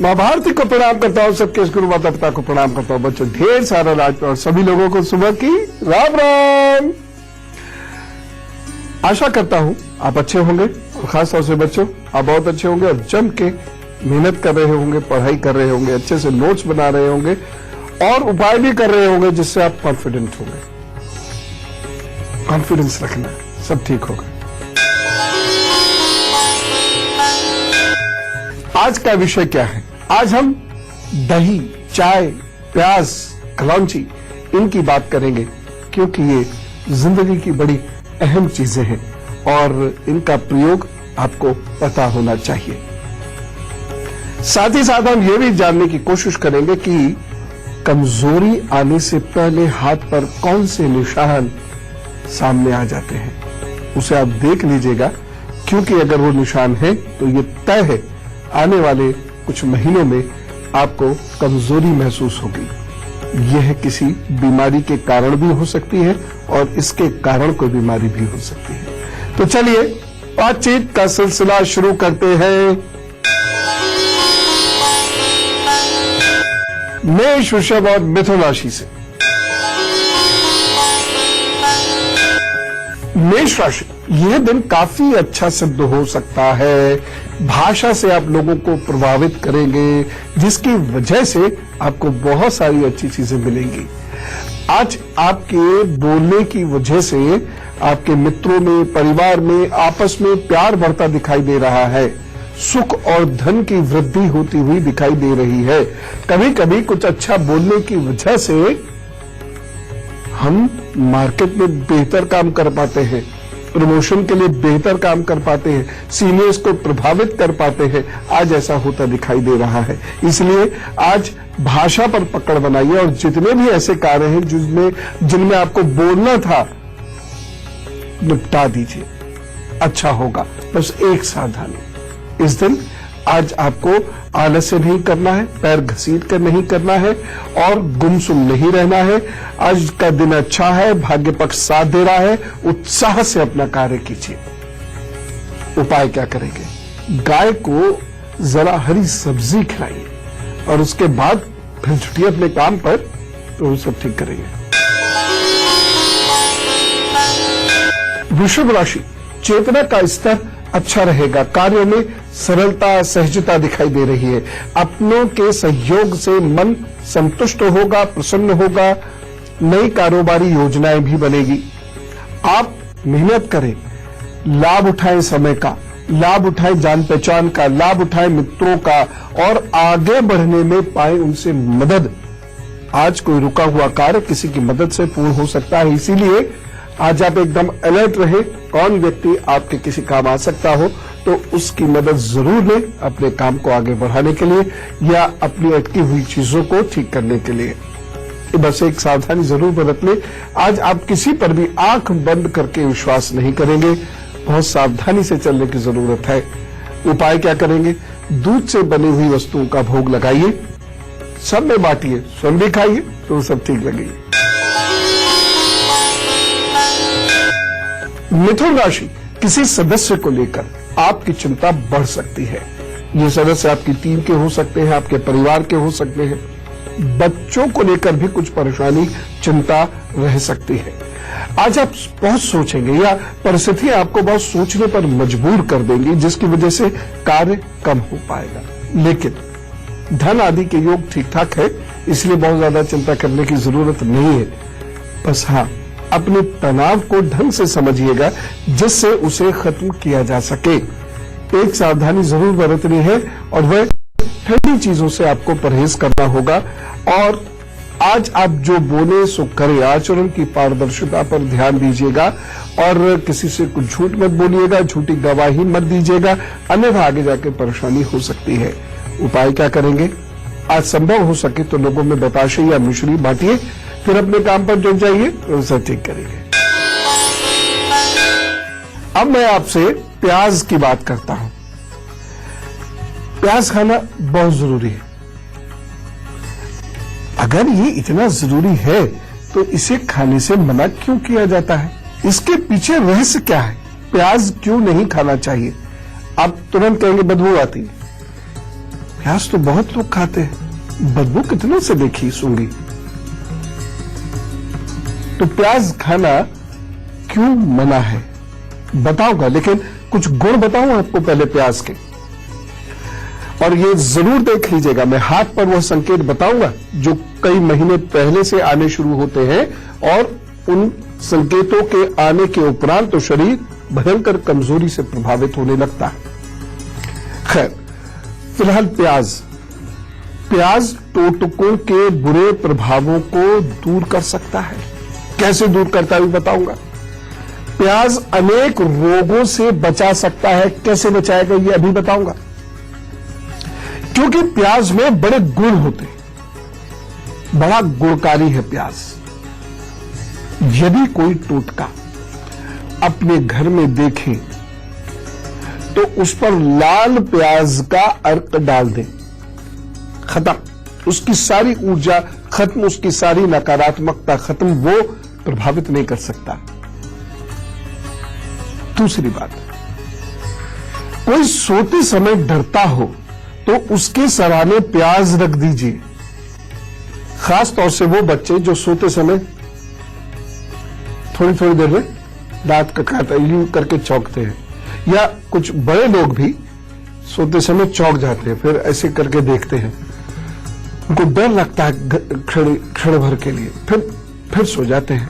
माँ भारती को प्रणाम करता हूँ, सबके गुरु माता पिता को प्रणाम करता हूँ। बच्चों ढेर सारा राज और सभी लोगों को सुबह की राम राम। आशा करता हूँ आप अच्छे होंगे और खास तौर से बच्चों आप बहुत अच्छे होंगे और जम के मेहनत कर रहे होंगे, पढ़ाई कर रहे होंगे, अच्छे से नोट्स बना रहे होंगे और उपाय भी कर रहे होंगे जिससे आप कॉन्फिडेंट होंगे। कॉन्फिडेंस रखना, सब ठीक होगा। आज का विषय क्या है? आज हम दही, चाय, प्याज, कलौंजी इनकी बात करेंगे क्योंकि ये जिंदगी की बड़ी अहम चीजें हैं और इनका प्रयोग आपको पता होना चाहिए। साथ ही साथ हम ये भी जानने की कोशिश करेंगे कि कमजोरी आने से पहले हाथ पर कौन से निशान सामने आ जाते हैं, उसे आप देख लीजिएगा क्योंकि अगर वो निशान है तो ये तय है आने वाले कुछ महीनों में आपको कमजोरी महसूस होगी। यह किसी बीमारी के कारण भी हो सकती है और इसके कारण कोई बीमारी भी हो सकती है। तो चलिए बातचीत का सिलसिला शुरू करते हैं। मेष, वृषभ और मिथुन राशि से। मेष राशि, यह दिन काफी अच्छा सिद्ध हो सकता है। भाषा से आप लोगों को प्रभावित करेंगे जिसकी वजह से आपको बहुत सारी अच्छी चीजें मिलेंगी। आज आपके बोलने की वजह से आपके मित्रों में, परिवार में, आपस में प्यार बढ़ता दिखाई दे रहा है। सुख और धन की वृद्धि होती हुई दिखाई दे रही है। कभी कभी कुछ अच्छा बोलने की वजह से हम मार्केट में बेहतर काम कर पाते हैं, प्रमोशन के लिए बेहतर काम कर पाते हैं, सीनियर्स को प्रभावित कर पाते हैं। आज ऐसा होता दिखाई दे रहा है। इसलिए आज भाषा पर पकड़ बनाइए और जितने भी ऐसे कार्य हैं जिनमें आपको बोलना था निपटा दीजिए, अच्छा होगा। बस एक सावधानी, इस दिन आज आपको आलस्य नहीं करना है, पैर घसीट कर नहीं करना है और गुमसुम नहीं रहना है। आज का दिन अच्छा है, भाग्य पक्ष साथ दे रहा है। उत्साह से अपना कार्य कीजिए। उपाय क्या करेंगे? गाय को जरा हरी सब्जी खिलाइए और उसके बाद फिर छुट्टिए अपने काम पर, तो सब ठीक करेंगे। वृषभ राशि, चेतना का स्तर अच्छा रहेगा। कार्यों में सरलता, सहजता दिखाई दे रही है। अपनों के सहयोग से मन संतुष्ट होगा, प्रसन्न होगा। नई कारोबारी योजनाएं भी बनेगी। आप मेहनत करें, लाभ उठाएं समय का, लाभ उठाएं जान पहचान का, लाभ उठाएं मित्रों का और आगे बढ़ने में पाए उनसे मदद। आज कोई रुका हुआ कार्य किसी की मदद से पूर्ण हो सकता है। इसीलिए आज आप एकदम अलर्ट रहे। कौन व्यक्ति आपके किसी काम आ सकता हो तो उसकी मदद जरूर लें अपने काम को आगे बढ़ाने के लिए या अपनी अटकी हुई चीजों को ठीक करने के लिए। बस एक सावधानी जरूर बरत लें। आज आप किसी पर भी आंख बंद करके विश्वास नहीं करेंगे। बहुत सावधानी से चलने की जरूरत है। उपाय क्या करेंगे? दूध से बनी हुई वस्तुओं का भोग लगाइए, सब में बांटिए, स्वयं भी खाइए तो सब ठीक लगेगी। मिथुन राशि, किसी सदस्य को लेकर आपकी चिंता बढ़ सकती है। ये सदस्य आपकी टीम के हो सकते हैं, आपके परिवार के हो सकते हैं। बच्चों को लेकर भी कुछ परेशानी, चिंता रह सकती है। आज आप बहुत सोचेंगे या परिस्थितियां आपको बहुत सोचने पर मजबूर कर देंगी जिसकी वजह से कार्य कम हो पाएगा। लेकिन धन आदि के योग ठीक ठाक है, इसलिए बहुत ज्यादा चिंता करने की जरूरत नहीं है। बस हाँ, अपने तनाव को ढंग से समझिएगा जिससे उसे खत्म किया जा सके। एक सावधानी जरूर बरतनी है और वह ठंडी चीजों से आपको परहेज करना होगा। और आज आप जो बोले सो करें, आचरण की पारदर्शिता पर ध्यान दीजिएगा और किसी से कुछ झूठ मत बोलिएगा, झूठी गवाही मत दीजिएगा, अन्यथा आगे जाके परेशानी हो सकती है। उपाय क्या करेंगे? आज संभव हो सके तो लोगों में बताशे या मिश्री बांटिए, फिर अपने काम पर जुट जाइए तो उसे ठीक करेंगे। अब मैं आपसे प्याज की बात करता हूं। प्याज खाना बहुत जरूरी है। अगर ये इतना जरूरी है तो इसे खाने से मना क्यों किया जाता है? इसके पीछे रहस्य क्या है? प्याज क्यों नहीं खाना चाहिए? आप तुरंत कहेंगे बदबू आती है। प्याज तो बहुत लोग खाते हैं, बदबू कितनों से देखी सूंघी। तो प्याज खाना क्यों मना है बताऊंगा, लेकिन कुछ गुण बताऊं आपको पहले प्याज के, और ये जरूर देख लीजिएगा। मैं हाथ पर वह संकेत बताऊंगा जो कई महीने पहले से आने शुरू होते हैं, और उन संकेतों के आने के उपरांत तो शरीर भयंकर कमजोरी से प्रभावित होने लगता है। खैर, फिलहाल प्याज टोटकों के बुरे प्रभावों को दूर कर सकता है। कैसे दूर करता है बताऊंगा। प्याज अनेक रोगों से बचा सकता है। कैसे बचाएगा ये अभी बताऊंगा, क्योंकि प्याज में बड़े गुण होते हैं, बड़ा गुणकारी है प्याज। यदि कोई टोटका अपने घर में देखें तो उस पर लाल प्याज का अर्क डाल दें, खत्म। उसकी सारी ऊर्जा खत्म, उसकी सारी नकारात्मकता खत्म, वो प्रभावित नहीं कर सकता। दूसरी बात, कोई सोते समय डरता हो तो उसके सराहने प्याज रख दीजिए। खास तौर से वो बच्चे जो सोते समय थोड़ी थोड़ी देर में दांत कटकाते यूं करके चौंकते हैं, या कुछ बड़े लोग भी सोते समय चौंक जाते हैं, फिर ऐसे करके देखते हैं, उनको डर लगता है क्षण भर के लिए, फिर सो जाते हैं।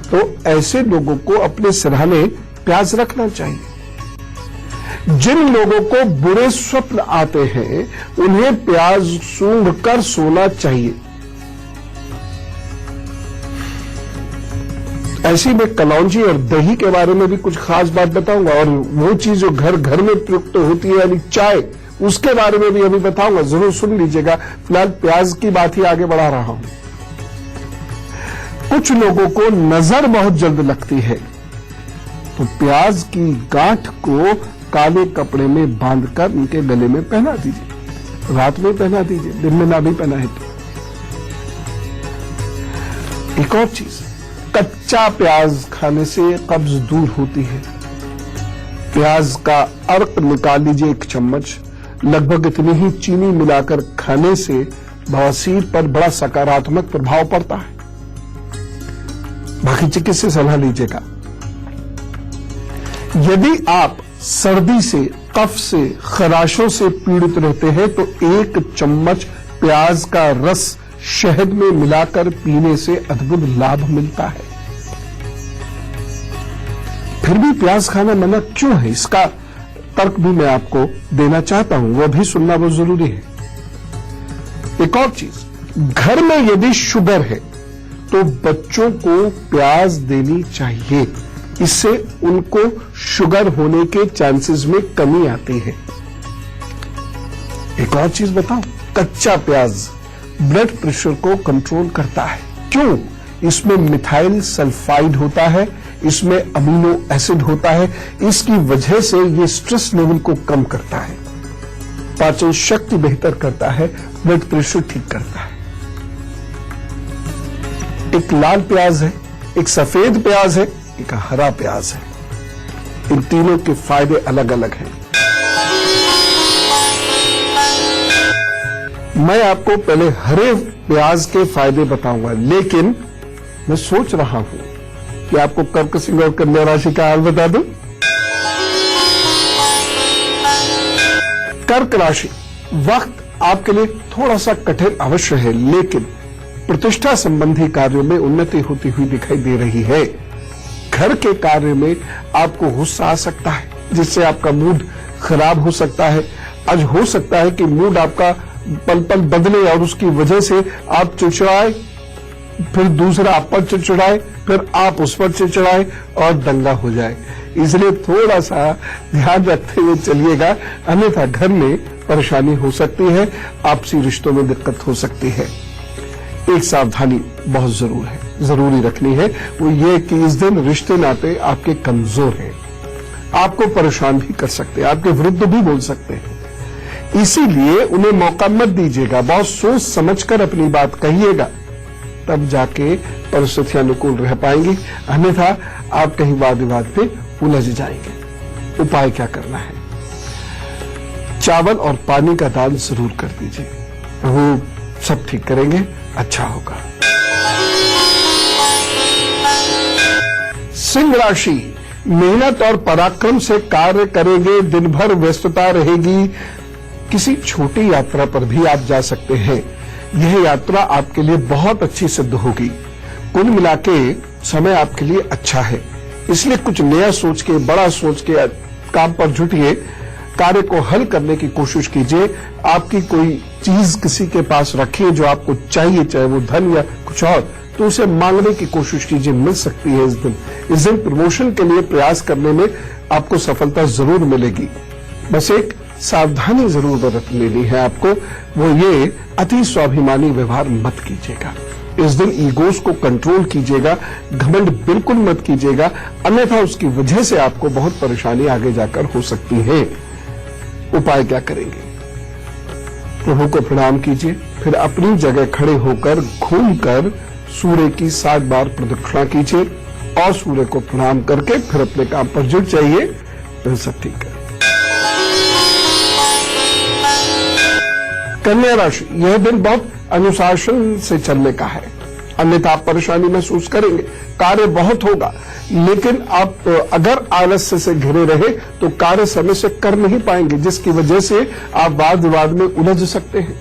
तो ऐसे लोगों को अपने सिरहाने प्याज रखना चाहिए। जिन लोगों को बुरे स्वप्न आते हैं उन्हें प्याज सूंघ कर सोना चाहिए। ऐसी में कलौंजी और दही के बारे में भी कुछ खास बात बताऊंगा, और वो चीज जो घर घर में प्रयुक्त होती है यानी चाय, उसके बारे में भी अभी बताऊंगा, जरूर सुन लीजिएगा। फिलहाल प्याज की बात ही आगे बढ़ा रहा हूं। कुछ लोगों को नजर बहुत जल्द लगती है, तो प्याज की गांठ को काले कपड़े में बांधकर उनके गले में पहना दीजिए, रात में पहना दीजिए, दिन में ना भी पहना है तो। एक और चीज, कच्चा प्याज खाने से कब्ज दूर होती है। प्याज का अर्क निकाल लीजिए 1 चम्मच, लगभग इतनी ही चीनी मिलाकर खाने से बवासीर पर बड़ा सकारात्मक प्रभाव पड़ता है। बाकी चिकित्सक से सलाह लीजिएगा। यदि आप सर्दी से, कफ से, खराशों से पीड़ित रहते हैं तो 1 चम्मच प्याज का रस शहद में मिलाकर पीने से अद्भुत लाभ मिलता है। फिर भी प्याज खाना मना क्यों है, इसका तर्क भी मैं आपको देना चाहता हूं, वह भी सुनना बहुत जरूरी है। एक और चीज, घर में यदि शुगर है तो बच्चों को प्याज देनी चाहिए, इससे उनको शुगर होने के चांसेस में कमी आती है। एक और चीज बताऊं, कच्चा प्याज ब्लड प्रेशर को कंट्रोल करता है। क्यों? इसमें मिथाइल सल्फाइड होता है, इसमें अमीनो एसिड होता है, इसकी वजह से ये स्ट्रेस लेवल को कम करता है, पाचन शक्ति बेहतर करता है, ब्लड प्रेशर ठीक करता है। एक लाल प्याज है, एक सफेद प्याज है, एक हरा प्याज है। इन तीनों के फायदे अलग अलग हैं। मैं आपको पहले हरे प्याज के फायदे बताऊंगा, लेकिन मैं सोच रहा हूं कि आपको कर्क सिंह और कन्या राशि का हाल बता दूं। कर्क राशि, वक्त आपके लिए थोड़ा सा कठिन अवश्य है, लेकिन प्रतिष्ठा संबंधी कार्यों में उन्नति होती हुई दिखाई दे रही है। घर के कार्य में आपको गुस्सा आ सकता है, जिससे आपका मूड खराब हो सकता है। आज हो सकता है कि मूड आपका पल पल बदले और उसकी वजह से आप चिड़चिड़ाए, फिर दूसरा आप पर चिड़चिड़ाए, फिर आप उस पर चिड़चिड़ाए और दंगा हो जाए। इसलिए थोड़ा सा ध्यान रखते हुए चलिएगा, अन्यथा घर में परेशानी हो सकती है, आपसी रिश्तों में दिक्कत हो सकती है। एक सावधानी बहुत जरूरी रखनी है, वो ये कि इस दिन रिश्ते नाते आपके कमजोर हैं, आपको परेशान भी कर सकते हैं, आपके विरुद्ध भी बोल सकते हैं। इसीलिए उन्हें मौका मत दीजिएगा, बहुत सोच समझकर अपनी बात कहिएगा, तब जाके परिस्थितियां अनुकूल रह पाएंगी, अन्यथा आप कहीं वाद विवाद पे उलझ जाएंगे। उपाय क्या करना है? चावल और पानी का दान जरूर कर दीजिए, वो सब ठीक करेंगे, अच्छा होगा। सिंह राशि, मेहनत और पराक्रम से कार्य करेंगे, दिन भर व्यस्तता रहेगी। किसी छोटी यात्रा पर भी आप जा सकते हैं, यह यात्रा आपके लिए बहुत अच्छी सिद्ध होगी। कुल मिलाके समय आपके लिए अच्छा है, इसलिए कुछ नया सोच के, बड़ा सोच के काम पर जुटिए, कार्य को हल करने की कोशिश कीजिए। आपकी कोई चीज किसी के पास रखिए जो आपको चाहिए, चाहे वो धन या कुछ और, तो उसे मांगने की कोशिश कीजिए, मिल सकती है इस दिन। इस दिन प्रमोशन के लिए प्रयास करने में आपको सफलता जरूर मिलेगी। बस एक सावधानी जरूर बरत लेनी है आपको, वो ये अति स्वाभिमानी व्यवहार मत कीजिएगा। इस दिन ईगोस को कंट्रोल कीजिएगा, घमंड बिल्कुल मत कीजिएगा, अन्यथा उसकी वजह से आपको बहुत परेशानी आगे जाकर हो सकती है। उपाय क्या करेंगे? प्रभु को प्रणाम कीजिए, फिर अपनी जगह खड़े होकर घूमकर सूर्य की 7 बार प्रदक्षिणा कीजिए और सूर्य को प्रणाम करके फिर अपने काम पर जुट जाइए, फिर सब ठीक है। कन्या राशि, यह दिन बहुत अनुशासन से चलने का है, अन्यथा आप परेशानी महसूस करेंगे। कार्य बहुत होगा, लेकिन आप अगर आलस्य से घिरे रहे तो कार्य समय से कर नहीं पाएंगे, जिसकी वजह से आप वाद विवाद में उलझ सकते हैं।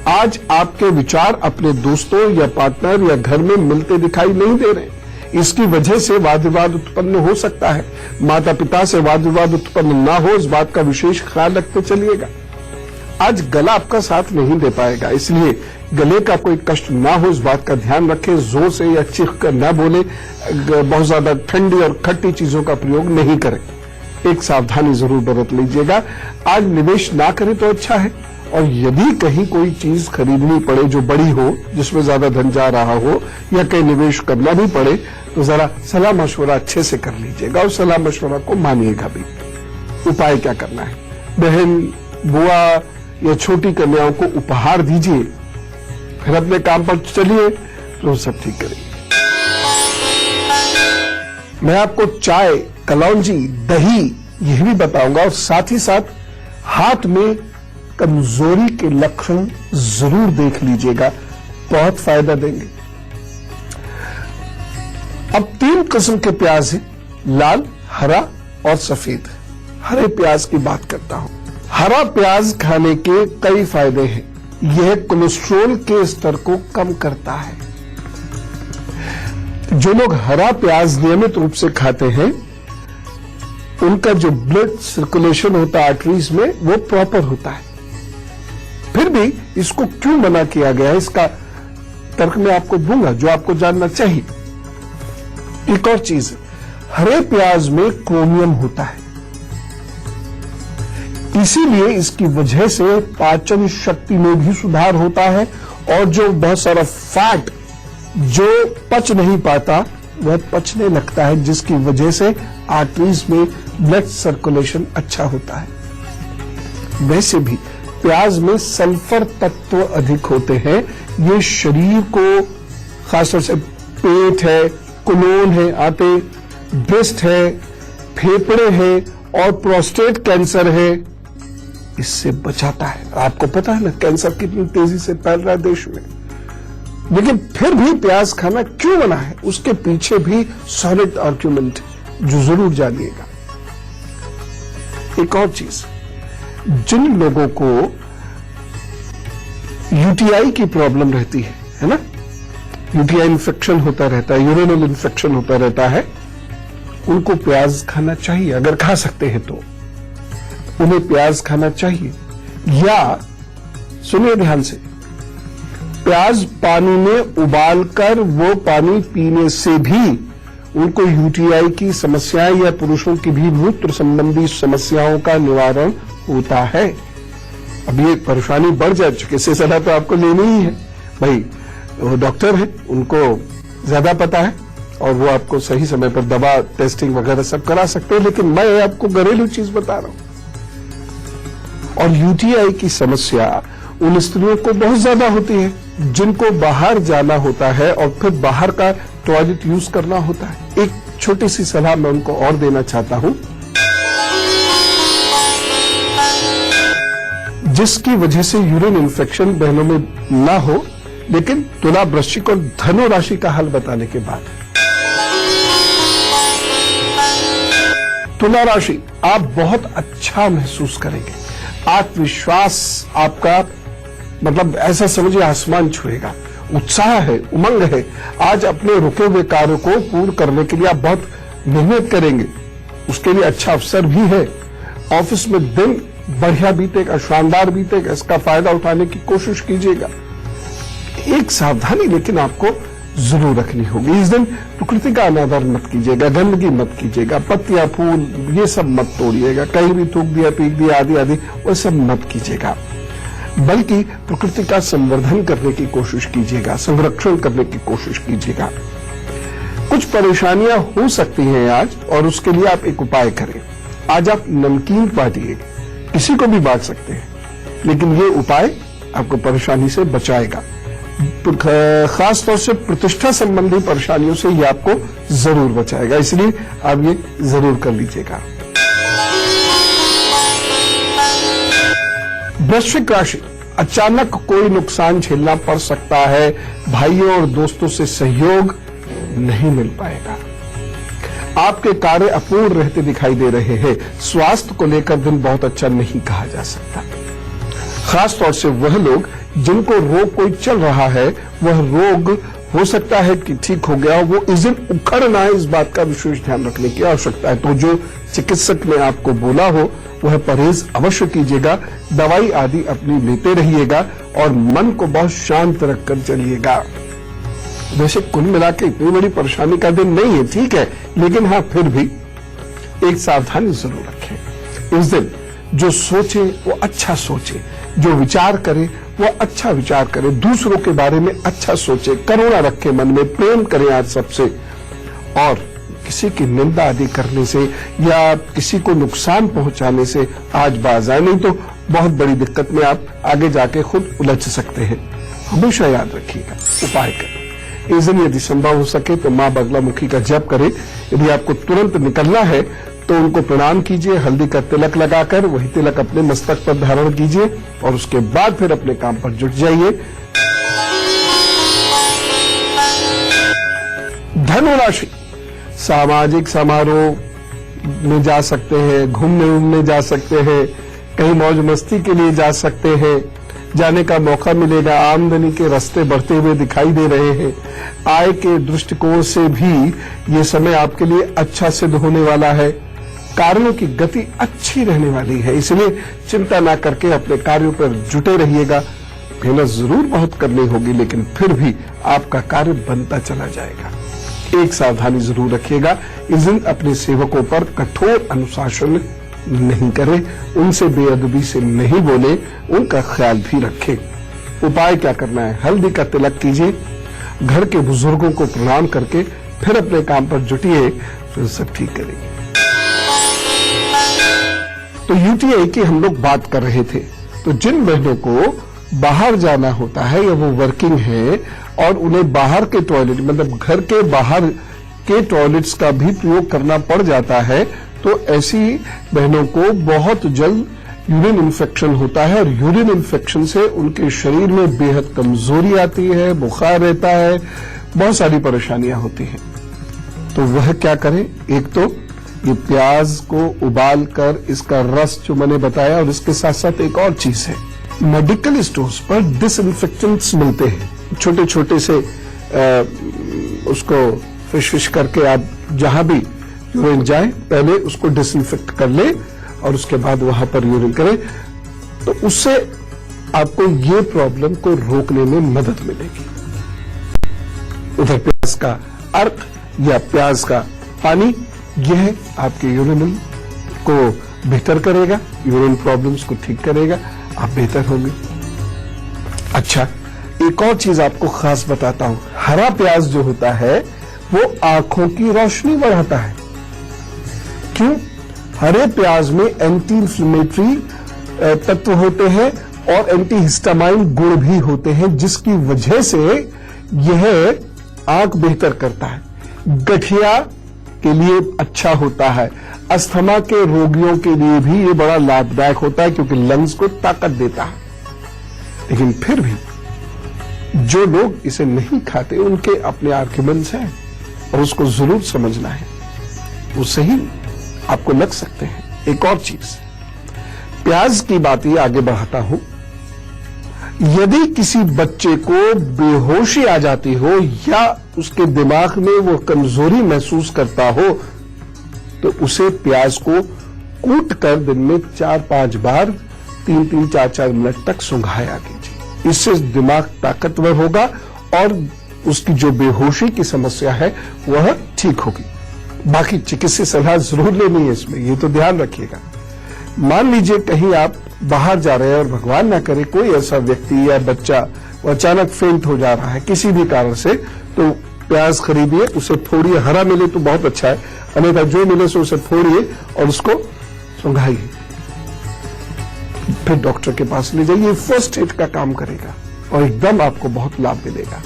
आज आपके विचार अपने दोस्तों या पार्टनर या घर में मिलते दिखाई नहीं दे रहे, इसकी वजह से वाद विवाद उत्पन्न हो सकता है। माता पिता से वाद विवाद उत्पन्न ना हो, इस बात का विशेष ख्याल रखते चलिएगा। आज गला आपका साथ नहीं दे पाएगा, इसलिए गले का कोई कष्ट ना हो, इस बात का ध्यान रखें। जोर से या चीख कर ना बोले, बहुत ज्यादा ठंडी और खट्टी चीजों का प्रयोग नहीं करें। एक सावधानी जरूर बरत लीजिएगा। आज निवेश ना करें तो अच्छा है, और यदि कहीं कोई चीज खरीदनी पड़े जो बड़ी हो, जिसमें ज्यादा धन जा रहा हो, या कहीं निवेश करना भी पड़े, तो जरा सलाह मशवरा अच्छे से कर लीजिएगा और सलाह मशवरा को मानिएगा भी। उपाय क्या करना है? बहन, बुआ या छोटी कन्याओं को उपहार दीजिए, फिर अपने काम पर चलिए, तो सब ठीक करेंगे। मैं आपको चाय, कलौंजी, दही यह भी बताऊंगा, और साथ ही साथ हाथ में कमजोरी के लक्षण जरूर देख लीजिएगा, बहुत फायदा देंगे। अब 3 किस्म के प्याज हैं, लाल, हरा और सफेद। हरे प्याज की बात करता हूं। हरा प्याज खाने के कई फायदे हैं। यह कोलेस्ट्रॉल के स्तर को कम करता है। जो लोग हरा प्याज नियमित रूप से खाते हैं, उनका जो ब्लड सर्कुलेशन होता है आर्टरीज में, वो प्रॉपर होता है। फिर भी इसको क्यों मना किया गया है, इसका तर्क मैं आपको दूंगा जो आपको जानना चाहिए। एक और चीज, हरे प्याज में क्रोमियम होता है, इसीलिए इसकी वजह से पाचन शक्ति में भी सुधार होता है, और जो बहुत सारा फैट जो पच नहीं पाता वह पचने लगता है, जिसकी वजह से आर्टरीज में ब्लड सर्कुलेशन अच्छा होता है। वैसे भी प्याज में सल्फर तत्व अधिक होते हैं, ये शरीर को, खासतौर से पेट है, कुलोन है, आते, ब्रेस्ट है, फेफड़े हैं और प्रोस्टेट कैंसर है, इससे बचाता है। आपको पता है ना कैंसर कितनी तेजी से फैल रहा है देश में, लेकिन फिर भी प्याज खाना क्यों मना है, उसके पीछे भी सॉलिड आर्गुमेंट जो जरूर जानिएगा। एक और चीज, जिन लोगों को यूटीआई की प्रॉब्लम रहती है ना, यूटीआई इन्फेक्शन होता रहता है, यूरिनल इन्फेक्शन होता रहता है, उनको प्याज खाना चाहिए, अगर खा सकते हैं तो उन्हें प्याज खाना चाहिए। या सुनिए ध्यान से, प्याज पानी में उबालकर वो पानी पीने से भी उनको यूटीआई की समस्याएं या पुरुषों की भी मूत्र संबंधी समस्याओं का निवारण होता है। अब ये परेशानी बढ़ जाए, चिकित्सा सलाह तो आपको लेनी ही है भाई, वो डॉक्टर है, उनको ज्यादा पता है और वो आपको सही समय पर दवा टेस्टिंग वगैरह सब करा सकते हैं, लेकिन मैं आपको घरेलू चीज बता रहा हूं। और यूटीआई की समस्या उन स्त्रियों को बहुत ज्यादा होती है जिनको बाहर जाना होता है और फिर बाहर का टॉयलेट यूज करना होता है। एक छोटी सी सलाह मैं उनको और देना चाहता हूं। जिसकी वजह से यूरिन इन्फेक्शन बहनों में ना हो। लेकिन तुला, वृश्चिक और धनु राशि का हल बताने के बाद तुला राशि, आप बहुत अच्छा महसूस करेंगे। आत्मविश्वास आपका मतलब ऐसा समझिए आसमान छुएगा। उत्साह है, उमंग है। आज अपने रुके हुए कार्य को पूर्ण करने के लिए आप बहुत मेहनत करेंगे, उसके लिए अच्छा अवसर भी है। ऑफिस में दिन बढ़िया बीतेगा, शानदार बीतेगा, इसका फायदा उठाने की कोशिश कीजिएगा। एक सावधानी लेकिन आपको जरूर रखनी होगी। इस दिन प्रकृति का अनादर मत कीजिएगा, गंदगी मत कीजिएगा, पत्तियां, फूल ये सब मत तोड़िएगा, कहीं भी थूक दिया, पीक दिया आदि आदि वो सब मत कीजिएगा, बल्कि प्रकृति का संवर्धन करने की कोशिश कीजिएगा, संरक्षण करने की कोशिश कीजिएगा। कुछ परेशानियां हो सकती हैं आज, और उसके लिए आप एक उपाय करें। आज आप नमकीन बांटिए, किसी को भी बांट सकते हैं, लेकिन ये उपाय आपको परेशानी से बचाएगा। खास तौर से प्रतिष्ठा संबंधी परेशानियों से ये आपको जरूर बचाएगा, इसलिए आप ये जरूर कर लीजिएगा। वृश्चिक राशि, अचानक कोई नुकसान झेलना पड़ सकता है। भाइयों और दोस्तों से सहयोग नहीं मिल पाएगा। आपके कार्य अपूर्ण रहते दिखाई दे रहे हैं। स्वास्थ्य को लेकर दिन बहुत अच्छा नहीं कहा जा सकता। खास तौर से वह लोग जिनको रोग कोई चल रहा है, वह रोग हो सकता है कि ठीक हो गया, वो इस दिन उखड़ ना है, इस बात का विशेष ध्यान रखने की आवश्यकता है। तो जो चिकित्सक ने आपको बोला हो वह परहेज अवश्य कीजिएगा, दवाई आदि अपनी लेते रहिएगा और मन को बहुत शांत रखकर चलिएगा। वैसे कुल मिला के इतनी बड़ी परेशानी का दिन नहीं है, ठीक है, लेकिन हाँ फिर भी एक सावधानी जरूर रखें। इस दिन जो सोचे वो अच्छा सोचे, जो विचार करे वो अच्छा विचार करे, दूसरों के बारे में अच्छा सोचे, करुणा रखे मन में, प्रेम करें आज सबसे, और किसी की निंदा आदि करने से या किसी को नुकसान पहुंचाने से आज बाज आए, नहीं तो बहुत बड़ी दिक्कत में आप आगे जाके खुद उलझ सकते हैं। हमेशा याद रखिएगा, उपाय करें। इस दिन यदि संभव हो सके तो मां बगलामुखी का जप करें। यदि आपको तुरंत निकलना है तो उनको प्रणाम कीजिए, हल्दी का तिलक लगाकर वही तिलक अपने मस्तक पर धारण कीजिए और उसके बाद फिर अपने काम पर जुट जाइए। धनु राशि, सामाजिक समारोह में जा सकते हैं, घूमने जा सकते हैं, कहीं मौज मस्ती के लिए जा सकते हैं, जाने का मौका मिलेगा। आमदनी के रास्ते बढ़ते हुए दिखाई दे रहे हैं। आय के दृष्टिकोण से भी ये समय आपके लिए अच्छा सिद्ध होने वाला है। कार्यों की गति अच्छी रहने वाली है, इसलिए चिंता ना करके अपने कार्यों पर जुटे रहिएगा। मेहनत जरूर बहुत करनी होगी, लेकिन फिर भी आपका कार्य बनता चला जाएगा। एक सावधानी जरूर रखिएगा, इस दिन अपने सेवकों पर कठोर अनुशासन नहीं करें, उनसे बेअदबी से नहीं बोले, उनका ख्याल भी रखें। उपाय क्या करना है? हल्दी का तिलक कीजिए, घर के बुजुर्गों को प्रणाम करके फिर अपने काम पर जुटिए, फिर सब ठीक करेंगे। तो यूटीआई की हम लोग बात कर रहे थे। तो जिन बहनों को बाहर जाना होता है या वो वर्किंग है और उन्हें बाहर के टॉयलेट मतलब घर के बाहर के टॉयलेट्स का भी प्रयोग करना पड़ जाता है, तो ऐसी बहनों को बहुत जल्द यूरिन इन्फेक्शन होता है और यूरिन इन्फेक्शन से उनके शरीर में बेहद कमजोरी आती है, बुखार रहता है, बहुत सारी परेशानियां होती हैं। तो वह क्या करें? एक तो ये प्याज को उबाल कर इसका रस जो मैंने बताया, और इसके साथ साथ एक और चीज है, मेडिकल स्टोर्स पर डिसइंफेक्टेंट्स मिलते हैं, छोटे छोटे से उसको फिश करके आप जहां भी यूरिन जाए पहले उसको डिसइंफेक्ट कर ले और उसके बाद वहां पर यूरिन करें, तो उससे आपको ये प्रॉब्लम को रोकने में मदद मिलेगी। उधर प्याज का अर्क या प्याज का पानी, यह आपके यूरिन को बेहतर करेगा, यूरिन प्रॉब्लम्स को ठीक करेगा, आप बेहतर होंगे। अच्छा, एक और चीज आपको खास बताता हूं, हरा प्याज जो होता है वो आंखों की रोशनी बढ़ाता है। क्यों? हरे प्याज में एंटी इंफ्लेमेटरी तत्व होते हैं और एंटी हिस्टामाइन गुण भी होते हैं, जिसकी वजह से यह आंख बेहतर करता है, गठिया के लिए अच्छा होता है, अस्थमा के रोगियों के लिए भी ये बड़ा लाभदायक होता है क्योंकि लंग्स को ताकत देता है। लेकिन फिर भी जो लोग इसे नहीं खाते उनके अपने आर्ग्यूमेंट्स हैं और उसको जरूर समझना है, वो सही आपको लग सकते हैं। एक और चीज, प्याज की बात ही आगे बढ़ाता हूं। यदि किसी बच्चे को बेहोशी आ जाती हो या उसके दिमाग में वो कमजोरी महसूस करता हो तो उसे प्याज को कूट कर दिन में 4-5 बार 3-3, 4-4 मिनट तक सुंघाया कीजिए। इससे दिमाग ताकतवर होगा और उसकी जो बेहोशी की समस्या है वह ठीक होगी। बाकी चिकित्सीय सलाह जरूर लेनी है इसमें, ये तो ध्यान रखिएगा। मान लीजिए कहीं आप बाहर जा रहे हैं और भगवान ना करे कोई ऐसा व्यक्ति या बच्चा वो अचानक फेंट हो जा रहा है किसी भी कारण से, तो प्याज खरीदिए, उसे फोड़िए। हरा मिले तो बहुत अच्छा है, अन्यथा जो मिले सो उसे फोड़िए और उसको सुंघाइए। फिर डॉक्टर के पास ले जाइए, फर्स्ट एड का काम करेगा और एकदम आपको बहुत लाभ मिलेगा।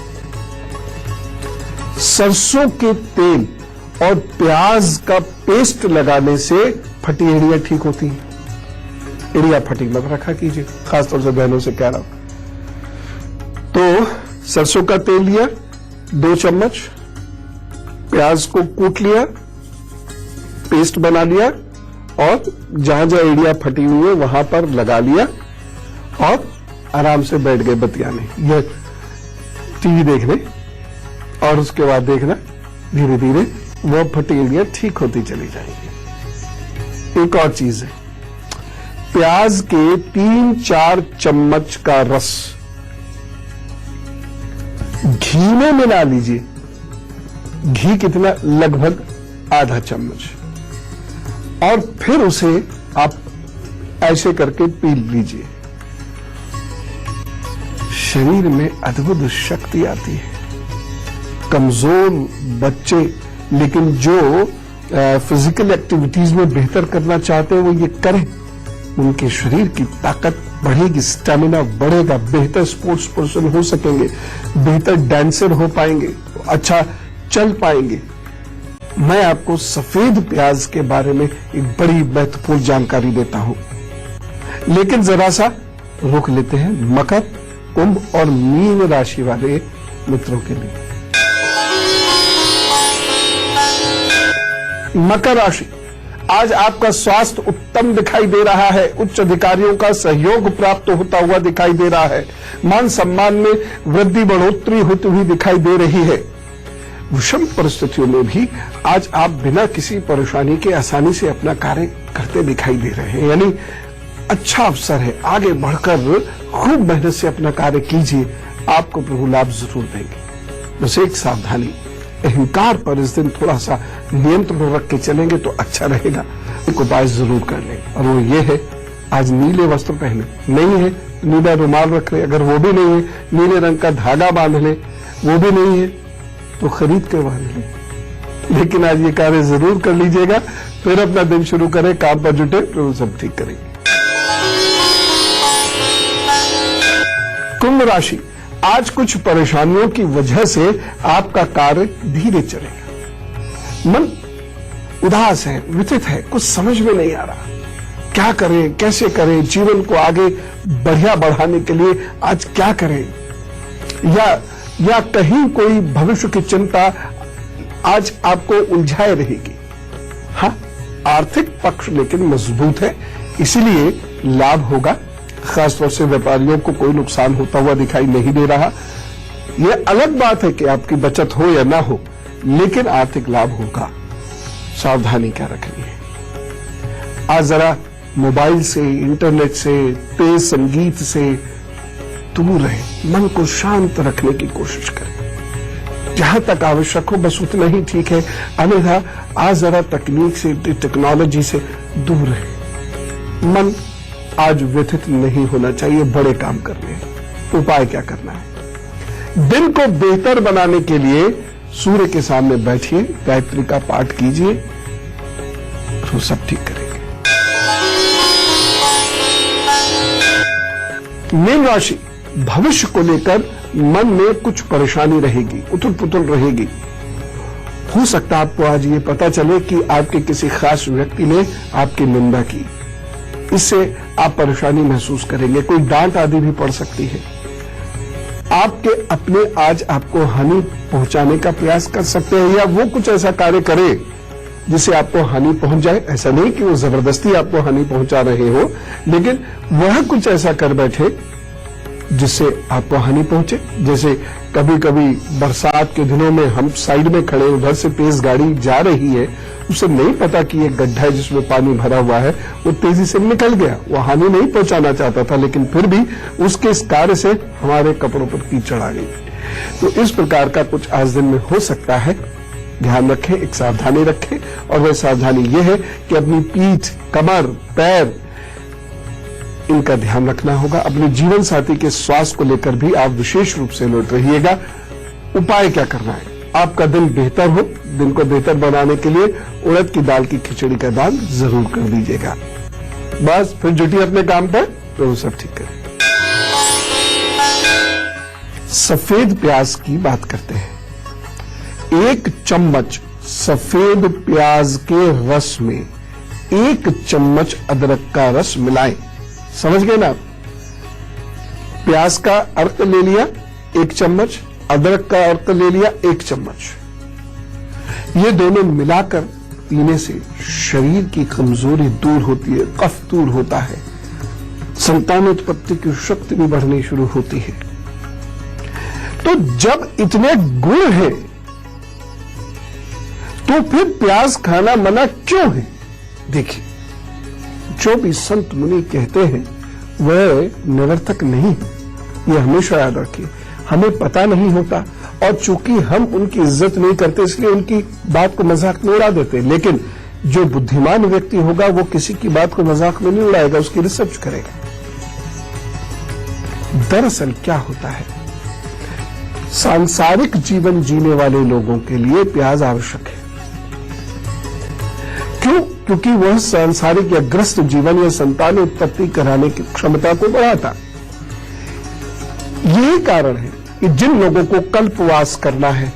सरसों के तेल और प्याज का पेस्ट लगाने से फटी एड़ियां ठीक होती हैं। एड़िया फटी मत रखा कीजिए, खासतौर से बहनों से कह रहा हूं। तो सरसों का तेल लिया 2 चम्मच, प्याज को कूट लिया, पेस्ट बना लिया और जहां जहां एड़िया फटी हुई है वहां पर लगा लिया और आराम से बैठ गए बतियाने, यह टीवी देखने, और उसके बाद देखना धीरे धीरे वो फटी एड़ियां ठीक होती चली जाएंगी। एक और चीज है, प्याज के 3-4 चम्मच का रस घी में मिला लीजिए। घी कितना? लगभग आधा चम्मच, और फिर उसे आप ऐसे करके पी लीजिए। शरीर में अद्भुत शक्ति आती है। कमजोर बच्चे लेकिन जो फिजिकल एक्टिविटीज में बेहतर करना चाहते हैं वो ये करें, उनके शरीर की ताकत बढ़ेगी, स्टैमिना बढ़ेगा, बेहतर स्पोर्ट्स पर्सन हो सकेंगे, बेहतर डांसर हो पाएंगे, अच्छा चल पाएंगे। मैं आपको सफेद प्याज के बारे में एक बड़ी महत्वपूर्ण जानकारी देता हूं, लेकिन जरा सा रुक लेते हैं मकर, कुंभ और मीन राशि वाले मित्रों के लिए। मकर राशि, आज आपका स्वास्थ्य उत्तम दिखाई दे रहा है। उच्च अधिकारियों का सहयोग प्राप्त होता हुआ दिखाई दे रहा है। मान सम्मान में वृद्धि बढ़ोतरी होती हुई दिखाई दे रही है। विषम परिस्थितियों में भी आज आप बिना किसी परेशानी के आसानी से अपना कार्य करते दिखाई दे रहे हैं, यानी अच्छा अवसर है। आगे बढ़कर खूब मेहनत से अपना कार्य कीजिए, आपको प्रभु लाभ जरूर देंगे। बस एक सावधानी, अहंकार पर इस दिन थोड़ा सा नियंत्रण रख के चलेंगे तो अच्छा रहेगा। एक उपाय जरूर कर लें और वो ये है, आज नीले वस्त्र पहने, नहीं है नीला रुमाल रख ले, अगर वो भी नहीं है नीले रंग का धागा बांध ले, वो भी नहीं है तो खरीद कर बांध ले। लेकिन आज ये कार्य जरूर कर लीजिएगा, फिर अपना दिन शुरू करें, काम पर जुटे, तो सब ठीक करेंगे। कुंभ राशि, आज कुछ परेशानियों की वजह से आपका कार्य धीरे चलेगा। मन उदास है, व्यथित है, कुछ समझ में नहीं आ रहा, क्या करें, कैसे करें, जीवन को आगे बढ़िया बढ़ाने के लिए आज क्या करें, या कहीं कोई भविष्य की चिंता आज आपको उलझाए रहेगी। हाँ, आर्थिक पक्ष लेकिन मजबूत है, इसीलिए लाभ होगा। खासतौर से व्यापारियों को कोई नुकसान होता हुआ दिखाई नहीं दे रहा। यह अलग बात है कि आपकी बचत हो या ना हो, लेकिन आर्थिक लाभ होगा। सावधानी क्या रखनी है, आज जरा मोबाइल से, इंटरनेट से, तेज संगीत से दूर रहे, मन को शांत रखने की कोशिश करें। जहां तक आवश्यक हो बस उतना ही ठीक है, अन्यथा आज जरा तकनीक से, टेक्नोलॉजी से दूर रहे। मन आज व्यथित नहीं होना चाहिए, बड़े काम करने हैं। उपाय क्या करना है, दिन को बेहतर बनाने के लिए सूर्य के सामने बैठिए, गायत्री का पाठ कीजिए, तो सब ठीक करेंगे। मीन राशि, भविष्य को लेकर मन में कुछ परेशानी रहेगी, उथल पुथल रहेगी। हो सकता है आपको आज ये पता चले कि आपके किसी खास व्यक्ति ने आपकी निंदा की, इससे आप परेशानी महसूस करेंगे, कोई डांट आदि भी पड़ सकती है। आपके अपने आज आपको हानि पहुंचाने का प्रयास कर सकते हैं, या वो कुछ ऐसा कार्य करे जिससे आपको हानि पहुंच जाए। ऐसा नहीं कि वो जबरदस्ती आपको हानि पहुंचा रहे हो, लेकिन वह कुछ ऐसा कर बैठे जिससे आपको हानि पहुंचे। जैसे कभी कभी बरसात के दिनों में हम साइड में खड़े, उधर से तेज गाड़ी जा रही है, उसे नहीं पता कि एक गड्ढा है जिसमें पानी भरा हुआ है, वो तेजी से निकल गया, वो हानि नहीं पहुंचाना चाहता था, लेकिन फिर भी उसके इस कार्य से हमारे कपड़ों पर कीचड़ आ गई। तो इस प्रकार का कुछ आज दिन में हो सकता है। ध्यान रखें, एक सावधानी रखें, और वह सावधानी यह है कि अपनी पीठ, कमर, पैर, इनका ध्यान रखना होगा। अपने जीवन साथी के स्वास्थ्य को लेकर भी आप विशेष रूप से अलर्ट रहिएगा। उपाय क्या करना है? आपका दिन बेहतर हो, दिन को बेहतर बनाने के लिए उड़द की दाल की खिचड़ी का दान जरूर कर दीजिएगा। बस फिर जुटिए अपने काम पर, तो वो सब ठीक करें। सफेद प्याज की बात करते हैं। 1 चम्मच सफेद प्याज के रस में 1 चम्मच अदरक का रस मिलाएं। समझ गए ना? प्याज का अर्क ले लिया 1 चम्मच, अदरक का अर्क ले लिया 1 चम्मच। ये दोनों मिलाकर पीने से शरीर की कमजोरी दूर होती है, कफ दूर होता है, संतानोत्पत्ति की शक्ति भी बढ़नी शुरू होती है। तो जब इतने गुण है तो फिर प्याज खाना मना क्यों है? देखिए, जो भी संत मुनि कहते हैं वह निरर्थक नहीं है, ये हमेशा याद रखिए। हमें पता नहीं होता, और चूंकि हम उनकी इज्जत नहीं करते इसलिए उनकी बात को मजाक में उड़ा देते। लेकिन जो बुद्धिमान व्यक्ति होगा वो किसी की बात को मजाक में नहीं उड़ाएगा, उसकी रिसर्च करेगा। दरअसल क्या होता है, सांसारिक जीवन जीने वाले लोगों के लिए प्याज आवश्यक है। क्यों? क्योंकि वह सांसारिक या ग्रस्त जीवन या संतान उत्पत्ति कराने की क्षमता को बढ़ाता। यही कारण है कि जिन लोगों को कल्पवास करना है,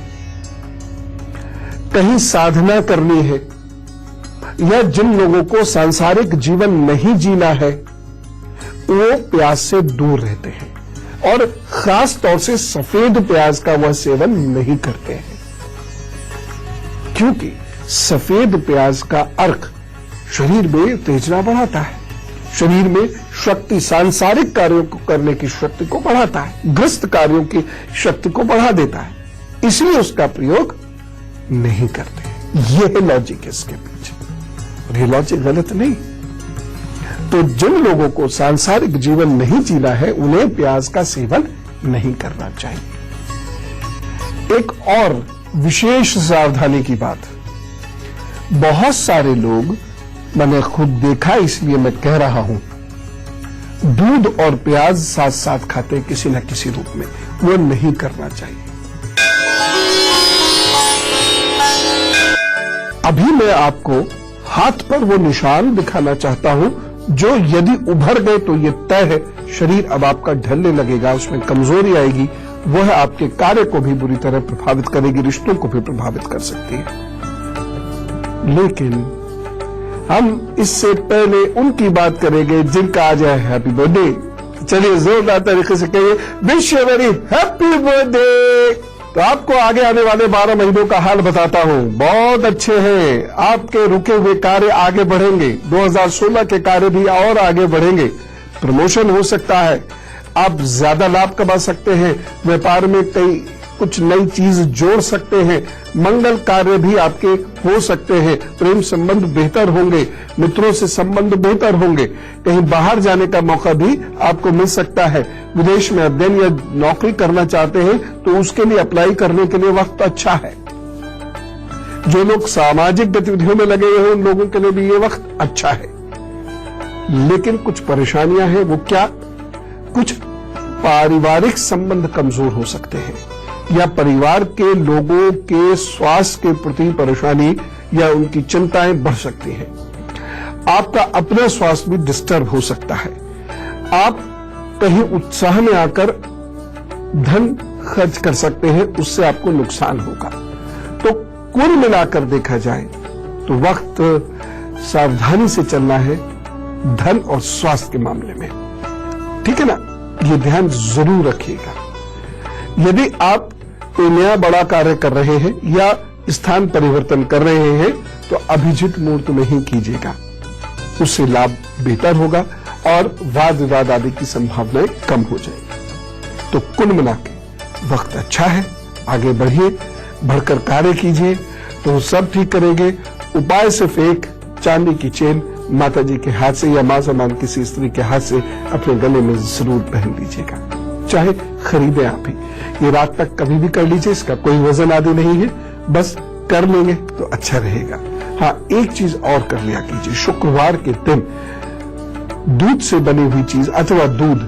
कहीं साधना करनी है, या जिन लोगों को सांसारिक जीवन नहीं जीना है, वो प्याज से दूर रहते हैं, और खास तौर से सफेद प्याज का वह सेवन नहीं करते हैं। क्योंकि सफेद प्याज का अर्क शरीर में उत्तेजना बढ़ाता है, शरीर में शक्ति, सांसारिक कार्यों को करने की शक्ति को बढ़ाता है, ग्रस्त कार्यों की शक्ति को बढ़ा देता है, इसलिए उसका प्रयोग नहीं करते। यह लॉजिक है इसके पीछे, और यह लॉजिक गलत नहीं। तो जिन लोगों को सांसारिक जीवन नहीं जीना है उन्हें प्याज का सेवन नहीं करना चाहिए। एक और विशेष सावधानी की बात, बहुत सारे लोग, मैंने खुद देखा इसलिए मैं कह रहा हूं, दूध और प्याज साथ साथ खाते किसी न किसी रूप में, वो नहीं करना चाहिए। अभी मैं आपको हाथ पर वो निशान दिखाना चाहता हूं जो यदि उभर गए तो ये तय है, शरीर अब आपका ढलने लगेगा, उसमें कमजोरी आएगी, वह आपके कार्य को भी बुरी तरह प्रभावित करेगी, रिश्तों को भी प्रभावित कर सकती है। लेकिन हम इससे पहले उनकी बात करेंगे जिनका आज है हैप्पी बर्थडे। चलिए जोरदार तरीके से कहिए, wish you very happy birthday. तो आपको आगे आने वाले 12 महीनों का हाल बताता हूं, बहुत अच्छे हैं, आपके रुके हुए कार्य आगे बढ़ेंगे, 2016 के कार्य भी और आगे बढ़ेंगे, प्रमोशन हो सकता है, आप ज्यादा लाभ कमा सकते हैं, व्यापार में कई कुछ नई चीज जोड़ सकते हैं, मंगल कार्य भी आपके हो सकते हैं, प्रेम संबंध बेहतर होंगे, मित्रों से संबंध बेहतर होंगे, कहीं बाहर जाने का मौका भी आपको मिल सकता है, विदेश में अध्ययन या नौकरी करना चाहते हैं तो उसके लिए अप्लाई करने के लिए वक्त अच्छा है। जो लोग सामाजिक गतिविधियों में लगे हुए हैं उन लोगों के लिए भी ये वक्त अच्छा है। लेकिन कुछ परेशानियां हैं, वो क्या? कुछ पारिवारिक संबंध कमजोर हो सकते हैं, या परिवार के लोगों के स्वास्थ्य के प्रति परेशानी या उनकी चिंताएं बढ़ सकती हैं। आपका अपना स्वास्थ्य भी डिस्टर्ब हो सकता है, आप कहीं उत्साह में आकर धन खर्च कर सकते हैं, उससे आपको नुकसान होगा। तो कुल मिलाकर देखा जाए तो वक्त सावधानी से चलना है धन और स्वास्थ्य के मामले में, ठीक है ना। ये ध्यान जरूर रखिएगा। यदि आप कोई नया बड़ा कार्य कर रहे हैं या स्थान परिवर्तन कर रहे हैं तो अभिजित मुहूर्त में ही कीजिएगा, उससे लाभ बेहतर होगा और वाद विवाद आदि की संभावनाएं कम हो जाएगी। तो कुल मिला के वक्त अच्छा है, आगे बढ़िए, बढ़कर कार्य कीजिए तो सब ठीक करेंगे। उपाय सिर्फ एक, चांदी की चेन माता जी के हाथ से या मां समान किसी स्त्री के हाथ से अपने गले में जरूर पहन लीजिएगा, चाहे खरीदे आप ही। ये रात तक कभी भी कर लीजिए, इसका कोई वजन आदि नहीं है, बस कर लेंगे तो अच्छा रहेगा। हाँ, एक चीज और कर लिया कीजिए, शुक्रवार के दिन दूध से बनी हुई चीज अथवा दूध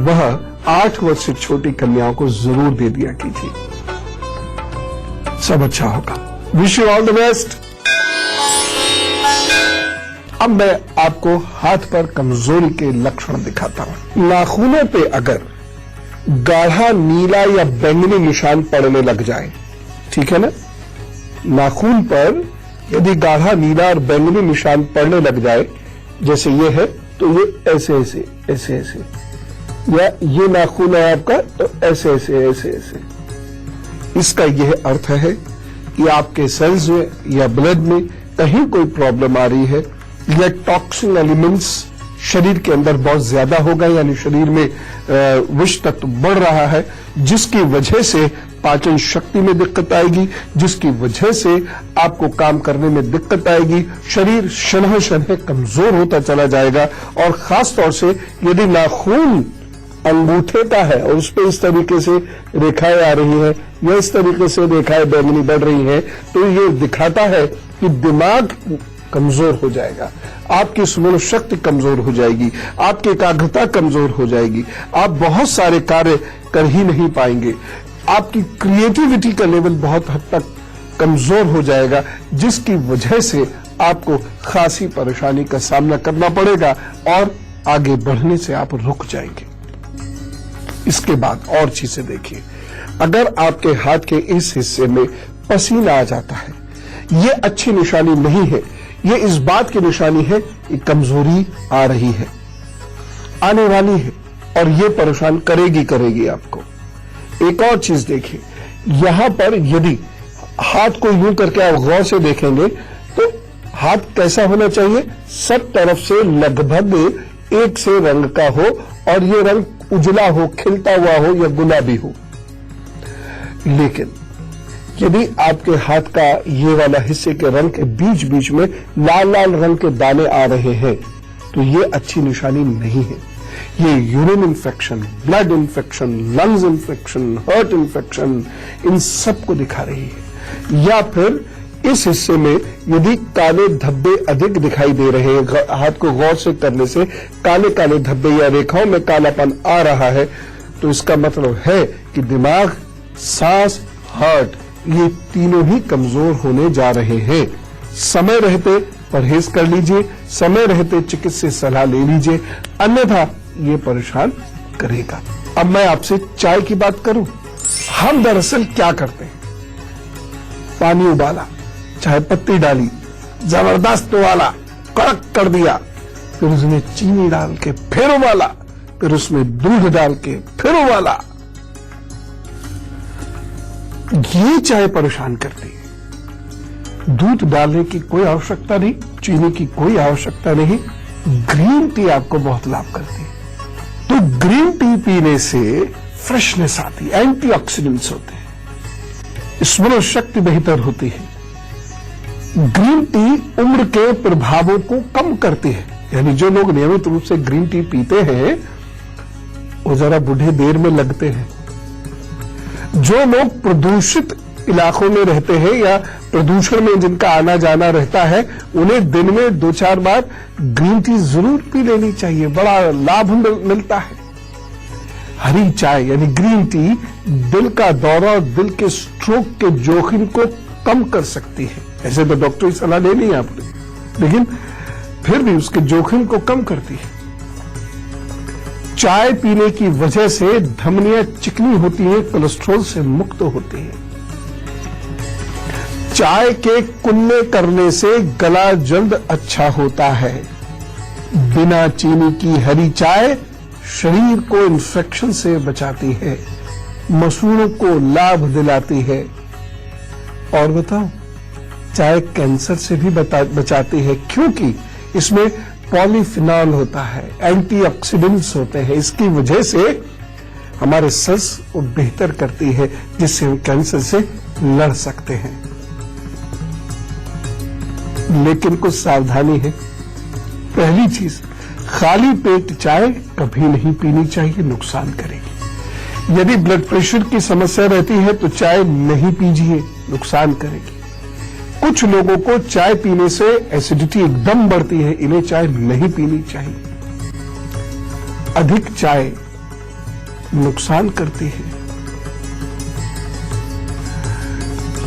वह 8 वर्ष से छोटी कन्याओं को जरूर दे दिया कीजिए, सब अच्छा होगा। Wish you all the best. अब मैं आपको हाथ पर कमजोरी के लक्षण दिखाता हूं। नाखूनों पे अगर गाढ़ा नीला या बैंगनी निशान पड़ने लग जाए, ठीक है ना, नाखून पर यदि गाढ़ा नीला और बैंगनी निशान पड़ने लग जाए, जैसे ये है तो ये ऐसे ऐसे ऐसे ऐसे, या ये नाखून है आपका तो ऐसे ऐसे ऐसे ऐसे, इसका यह अर्थ है कि आपके सेल्स में या ब्लड में कहीं कोई प्रॉब्लम आ रही है या टॉक्सिन एलिमेंट्स शरीर के अंदर बहुत ज्यादा होगा, यानी शरीर में विष तत्व बढ़ रहा है, जिसकी वजह से पाचन शक्ति में दिक्कत आएगी, जिसकी वजह से आपको काम करने में दिक्कत आएगी, शरीर शनह शनह कमजोर होता चला जाएगा। और खास तौर से यदि नाखून अंगूठे का है और उस पर इस तरीके से रेखाएं आ रही है या इस तरीके से रेखाएं बैंगनी बढ़ रही हैं, तो ये दिखाता है कि दिमाग कमजोर हो जाएगा, आपकी स्मरण शक्ति कमजोर हो जाएगी, आपकी एकाग्रता कमजोर हो जाएगी, आप बहुत सारे कार्य कर ही नहीं पाएंगे, आपकी क्रिएटिविटी का लेवल बहुत हद तक कमजोर हो जाएगा, जिसकी वजह से आपको खासी परेशानी का सामना करना पड़ेगा और आगे बढ़ने से आप रुक जाएंगे। इसके बाद और चीजें देखिए, अगर आपके हाथ के इस हिस्से में पसीना आ जाता है, ये अच्छी निशानी नहीं है, ये इस बात की निशानी है कि कमजोरी आ रही है, आने वाली है और ये परेशान करेगी आपको। एक और चीज देखिए, यहां पर यदि हाथ को यूं करके आप गौर से देखेंगे तो हाथ कैसा होना चाहिए, सब तरफ से लगभग एक से रंग का हो और ये रंग उजला हो, खिलता हुआ हो या गुलाबी हो। लेकिन यदि आपके हाथ का ये वाला हिस्से के रंग के बीच बीच में लाल लाल रंग के दाने आ रहे हैं तो ये अच्छी निशानी नहीं है। ये urine infection, blood infection, lungs infection, heart infection, इन सब को दिखा रही है। या फिर इस हिस्से में यदि काले धब्बे अधिक दिखाई दे रहे हैं, हाथ को गौर से करने से काले काले धब्बे या रेखाओं में कालापन आ रहा है, तो इसका मतलब है कि दिमाग, सांस, हार्ट, ये तीनों ही कमजोर होने जा रहे हैं। समय रहते परहेज कर लीजिए, समय रहते चिकित्सीय सलाह ले लीजिए, अन्यथा ये परेशान करेगा। अब मैं आपसे चाय की बात करूं, हम दरअसल क्या करते हैं, पानी उबाला, चाय पत्ती डाली, जबरदस्त वाला कड़क कर दिया, फिर उसमें चीनी डाल के फिर उबाला, फिर उसमें दूध डाल के फिर उबाला, ये चाय परेशान करती है। दूध डालने की कोई आवश्यकता नहीं, चीनी की कोई आवश्यकता नहीं, ग्रीन टी आपको बहुत लाभ करती है। तो ग्रीन टी पीने से फ्रेशनेस आती है, एंटीऑक्सीडेंट्स होते हैं, स्मरण शक्ति बेहतर होती है। ग्रीन टी उम्र के प्रभावों को कम करती है, यानी जो लोग नियमित रूप से ग्रीन टी पीते हैं वो जरा बूढ़े देर में लगते हैं। जो लोग प्रदूषित इलाकों में रहते हैं या प्रदूषण में जिनका आना जाना रहता है, उन्हें दिन में 2-4 बार ग्रीन टी जरूर पी लेनी चाहिए, बड़ा लाभ मिलता है। हरी चाय यानी ग्रीन टी दिल का दौरा और दिल के स्ट्रोक के जोखिम को कम कर सकती है। ऐसे तो डॉक्टरी सलाह लेनी है आपने, लेकिन फिर भी उसके जोखिम को कम करती है। चाय पीने की वजह से धमनियां चिकनी होती हैं, कोलेस्ट्रॉल से मुक्त होती हैं। चाय के कुन्ने करने से गला जल्द अच्छा होता है। बिना चीनी की हरी चाय शरीर को इन्फेक्शन से बचाती है, मसूड़ों को लाभ दिलाती है। और बताओ, चाय कैंसर से भी बचाती है, क्योंकि इसमें पॉलीफिनॉल होता है, एंटीऑक्सीडेंट्स होते हैं। इसकी वजह से हमारे सेल्स को बेहतर करती है, जिससे हम कैंसर से लड़ सकते हैं। लेकिन कुछ सावधानी है। पहली चीज, खाली पेट चाय कभी नहीं पीनी चाहिए, नुकसान करेगी। यदि ब्लड प्रेशर की समस्या रहती है तो चाय नहीं पीजिए, नुकसान करेगी। कुछ लोगों को चाय पीने से एसिडिटी एकदम बढ़ती है, इन्हें चाय नहीं पीनी चाहिए। अधिक चाय नुकसान करती है।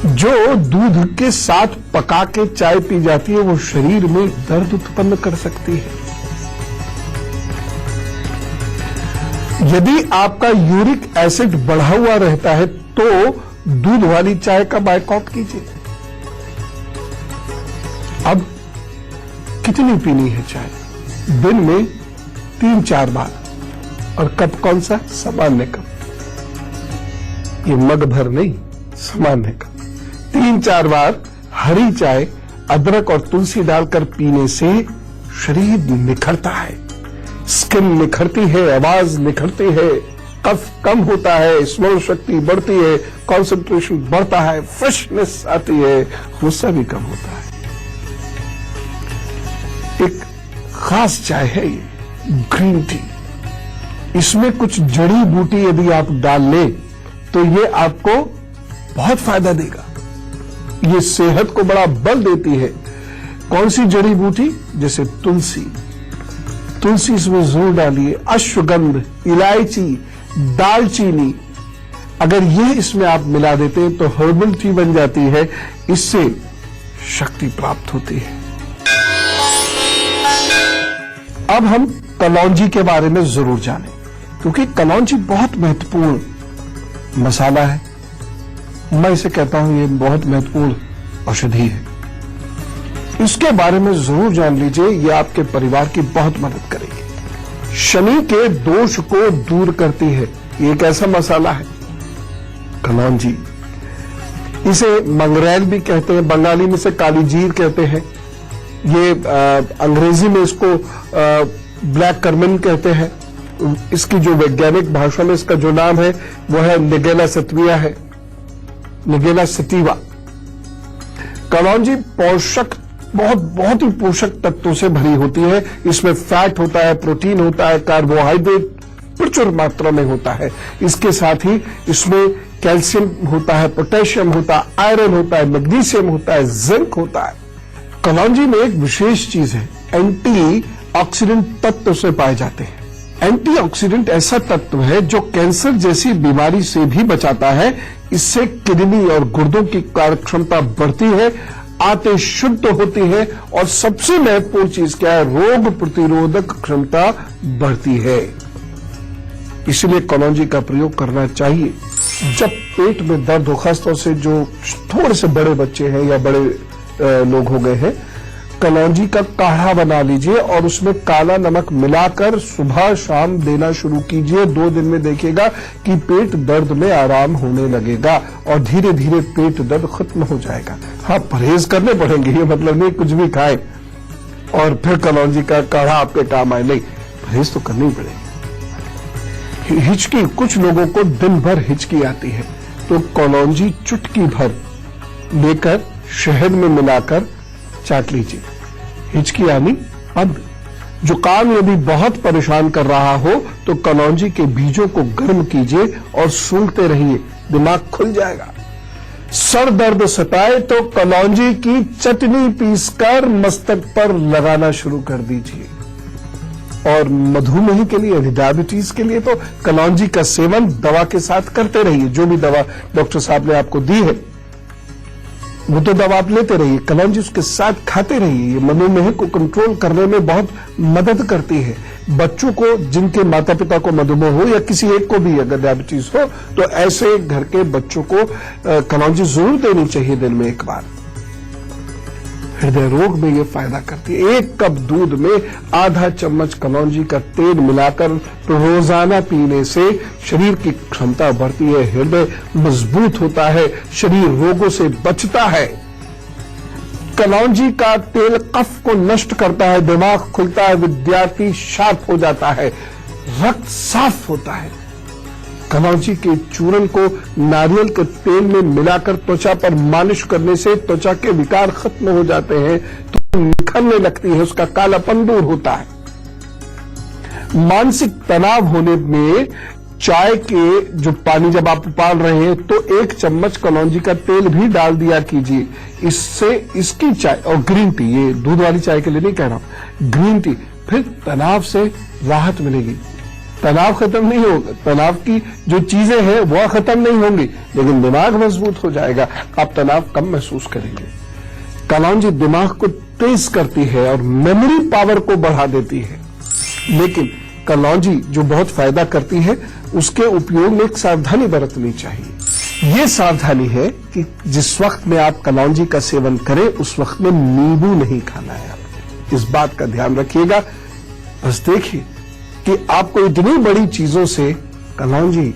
जो दूध के साथ पका के चाय पी जाती है वो शरीर में दर्द उत्पन्न कर सकती है। यदि आपका यूरिक एसिड बढ़ा हुआ रहता है तो दूध वाली चाय का बायकॉट कीजिए। अब कितनी पीनी है चाय? दिन में 3-4 बार। और कप कौन सा? सामान्य कप, ये मग भर नहीं, सामान्य कप। 3-4 बार हरी चाय अदरक और तुलसी डालकर पीने से शरीर निखरता है, स्किन निखरती है, आवाज निखरती है, कफ कम होता है, स्मरण शक्ति बढ़ती है, कंसंट्रेशन बढ़ता है, फ्रेशनेस आती है, गुस्सा भी कम होता है। एक खास चाय है ये, ग्रीन टी। इसमें कुछ जड़ी बूटी यदि आप डाल लें तो ये आपको बहुत फायदा देगा। ये सेहत को बड़ा बल देती है। कौन सी जड़ी बूटी? जैसे तुलसी, तुलसी इसमें जरूर डालिए, अश्वगंध, इलायची, दालचीनी, अगर ये इसमें आप मिला देते हैं तो हर्बल टी बन जाती है। इससे शक्ति प्राप्त होती है। अब हम कलौंजी के बारे में जरूर जानें, क्योंकि कलौंजी बहुत महत्वपूर्ण मसाला है। मैं इसे कहता हूं ये बहुत महत्वपूर्ण औषधि है। इसके बारे में जरूर जान लीजिए, ये आपके परिवार की बहुत मदद करेगी। शनि के दोष को दूर करती है। ये एक ऐसा मसाला है कलौंजी। इसे मंगरैल भी कहते हैं, बंगाली में से काली जीर कहते हैं। ये अंग्रेजी में इसको ब्लैक कर्मिन कहते हैं। इसकी जो वैज्ञानिक भाषा में इसका जो नाम है वो है निगेला सत्विया है, निगेला सटीवा। कलौंजी पोषक बहुत ही पोषक तत्वों से भरी होती है। इसमें फैट होता है, प्रोटीन होता है, कार्बोहाइड्रेट प्रचुर मात्रा में होता है। इसके साथ ही इसमें कैल्शियम होता है, पोटेशियम होता है, आयरन होता है, मैग्नीशियम होता है, जिंक होता है। कलौंजी में एक विशेष चीज है, एंटीऑक्सीडेंट तत्व से पाए जाते हैं। एंटीऑक्सीडेंट ऐसा तत्व है जो कैंसर जैसी बीमारी से भी बचाता है। इससे किडनी और गुर्दों की कार्यक्षमता बढ़ती है, आंतें शुद्ध होती है, और सबसे महत्वपूर्ण चीज क्या है? रोग प्रतिरोधक क्षमता बढ़ती है। इसलिए कलौंजी का प्रयोग करना चाहिए। जब पेट में दर्द हो, खासतौर से जो थोड़े से बड़े बच्चे हैं या बड़े लोग हो गए हैं, कलौंजी का काढ़ा बना लीजिए और उसमें काला नमक मिलाकर सुबह शाम देना शुरू कीजिए। 2 दिन में देखिएगा कि पेट दर्द में आराम होने लगेगा और धीरे धीरे पेट दर्द खत्म हो जाएगा। हाँ, परहेज करने पड़ेंगे, ये मतलब नहीं कुछ भी खाएं और फिर कलौंजी का काढ़ा आपके काम आए, नहीं, परहेज तो करनी पड़ेगी। हिचकी, कुछ लोगों को दिन भर हिचकी आती है तो कलौंजी चुटकी भर लेकर शहद में मिलाकर चाट लीजिए, हिचकी आनी बंद। जुकाम यदि बहुत परेशान कर रहा हो तो कलौंजी के बीजों को गर्म कीजिए और सूंघते रहिए, दिमाग खुल जाएगा। सर दर्द सताए तो कलौंजी की चटनी पीसकर मस्तक पर लगाना शुरू कर दीजिए। और मधुमेह के लिए, डायबिटीज के लिए तो कलौंजी का सेवन दवा के साथ करते रहिए। जो भी दवा डॉक्टर साहब ने आपको दी है वो तो दवा आप लेते रहिए, कलौंजी उसके साथ खाते रहिए। ये मधुमेह को कंट्रोल करने में बहुत मदद करती है। बच्चों को, जिनके माता पिता को मधुमेह हो या किसी एक को भी अगर डायबिटीज हो, तो ऐसे घर के बच्चों को कलौंजी जरूर देनी चाहिए दिन में 1 बार। हृदय रोग में ये फायदा करती है। 1 कप दूध में आधा चम्मच कलौंजी का तेल मिलाकर रोजाना पीने से शरीर की क्षमता बढ़ती है, हृदय मजबूत होता है, शरीर रोगों से बचता है। कलौंजी का तेल कफ को नष्ट करता है, दिमाग खुलता है, विद्यार्थी शार्प हो जाता है, रक्त साफ होता है। कलौंजी के चूर्ण को नारियल के तेल में मिलाकर त्वचा पर मालिश करने से त्वचा के विकार खत्म हो जाते हैं, तो निखरने लगती है, उसका कालापन दूर होता है। मानसिक तनाव होने में चाय के जो पानी जब आप उबाल रहे हैं तो 1 चम्मच कलौंजी का तेल भी डाल दिया कीजिए। इससे इसकी चाय और ग्रीन टी, ये दूध वाली चाय के लिए नहीं कह रहा हूं, ग्रीन टी, फिर तनाव से राहत मिलेगी। तनाव खत्म नहीं होगा, तनाव की जो चीजें हैं वह खत्म नहीं होंगी, लेकिन दिमाग मजबूत हो जाएगा, आप तनाव कम महसूस करेंगे। कलौंजी दिमाग को तेज करती है और मेमोरी पावर को बढ़ा देती है। लेकिन कलौंजी जो बहुत फायदा करती है, उसके उपयोग में एक सावधानी बरतनी चाहिए। ये सावधानी है कि जिस वक्त में आप कलौंजी का सेवन करें उस वक्त में नींबू नहीं खाना है आपको, इस बात का ध्यान रखिएगा। बस देखिए कि आपको इतनी बड़ी चीजों से कलौंजी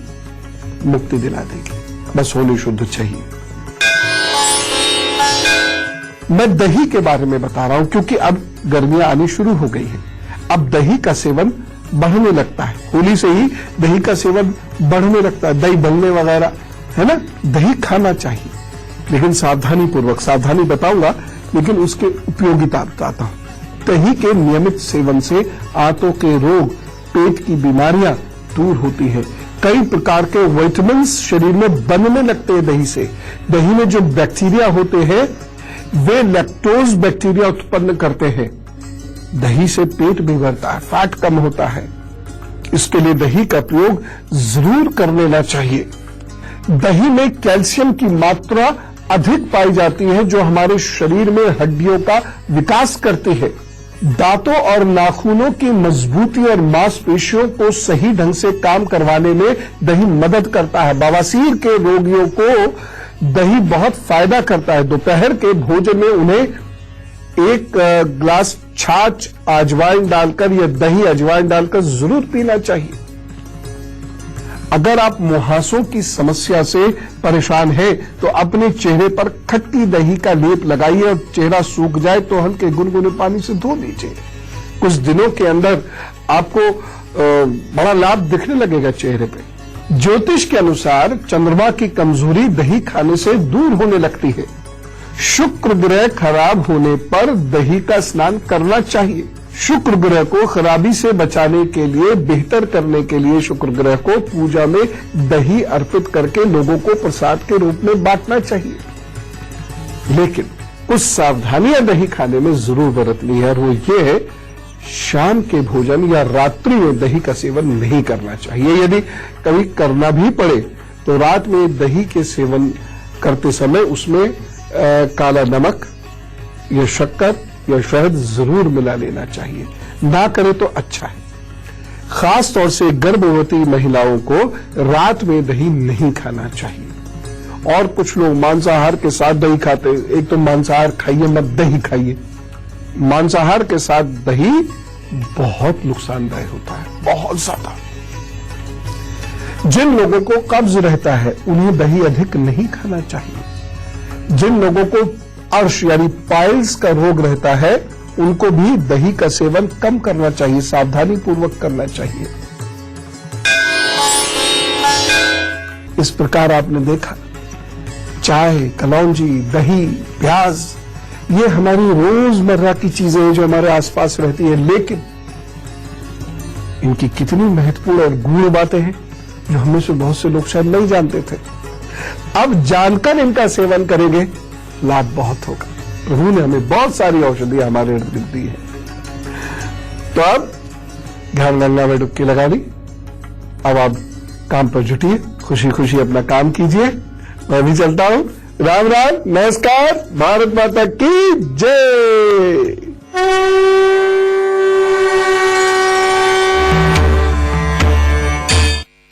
मुक्ति दिला देगी, बस होनी शुद्ध चाहिए। मैं दही के बारे में बता रहा हूं क्योंकि अब गर्मियां आनी शुरू हो गई है, अब दही का सेवन बढ़ने लगता है। होली से ही दही का सेवन बढ़ने लगता है, दही भल्ले वगैरह, है ना। दही खाना चाहिए, लेकिन सावधानी पूर्वक, सावधानी बताऊंगा लेकिन उसके उपयोगिता बताता हूं। दही के नियमित सेवन से आंतों के रोग, पेट की बीमारियां दूर होती हैं। कई प्रकार के विटामिन्स शरीर में बनने लगते हैं दही से। दही में जो बैक्टीरिया होते हैं वे लैक्टोज बैक्टीरिया उत्पन्न करते हैं। दही से पेट भी भरता है, फैट कम होता है। इसके लिए दही का प्रयोग जरूर कर लेना चाहिए। दही में कैल्शियम की मात्रा अधिक पाई जाती है जो हमारे शरीर में हड्डियों का विकास करती है। दांतों और नाखूनों की मजबूती और मांसपेशियों को सही ढंग से काम करवाने में दही मदद करता है। बवासीर के रोगियों को दही बहुत फायदा करता है। दोपहर के भोजन में उन्हें 1 ग्लास छाछ अजवाइन डालकर या दही अजवाइन डालकर जरूर पीना चाहिए। अगर आप मुहासों की समस्या से परेशान हैं तो अपने चेहरे पर खट्टी दही का लेप लगाइए और चेहरा सूख जाए तो हल्के गुनगुने पानी से धो लीजिए। कुछ दिनों के अंदर आपको बड़ा लाभ दिखने लगेगा चेहरे पे। ज्योतिष के अनुसार चंद्रमा की कमजोरी दही खाने से दूर होने लगती है। शुक्र ग्रह खराब होने पर दही का स्नान करना चाहिए। शुक्र ग्रह को खराबी से बचाने के लिए, बेहतर करने के लिए शुक्र ग्रह को पूजा में दही अर्पित करके लोगों को प्रसाद के रूप में बांटना चाहिए। लेकिन कुछ सावधानियां दही खाने में जरूर बरतनी है और वो ये है, शाम के भोजन या रात्रि में दही का सेवन नहीं करना चाहिए। यदि कभी करना भी पड़े तो रात में दही के सेवन करते समय उसमें काला नमक या शक्कर या शहद जरूर मिला लेना चाहिए। ना करे तो अच्छा है। खास तौर से गर्भवती महिलाओं को रात में दही नहीं खाना चाहिए। और कुछ लोग मांसाहार के साथ दही खाते हैं। एक तो मांसाहार खाइए मत, दही खाइए। मांसाहार के साथ दही बहुत नुकसानदायक होता है, बहुत ज्यादा। जिन लोगों को कब्ज रहता है उन्हें दही अधिक नहीं खाना चाहिए। जिन लोगों को अर्श यानी पाइल्स का रोग रहता है उनको भी दही का सेवन कम करना चाहिए, सावधानी पूर्वक करना चाहिए। इस प्रकार आपने देखा चाय, कलौंजी, दही, प्याज ये हमारी रोजमर्रा की चीजें हैं जो हमारे आसपास रहती है, लेकिन इनकी कितनी महत्वपूर्ण और गूढ़ बातें हैं जो हमें से बहुत से लोग शायद नहीं जानते थे। अब जानकर इनका सेवन करेंगे लाभ बहुत होगा। प्रभु ने हमें बहुत सारी औषधियां हमारे इर्द गिर्द दी है। तो अब ध्यान गंगा में डुबकी लगा दी। अब आप काम पर जुटिए, खुशी खुशी अपना काम कीजिए। मैं भी चलता हूं। राम राम, नमस्कार। भारत माता की जय।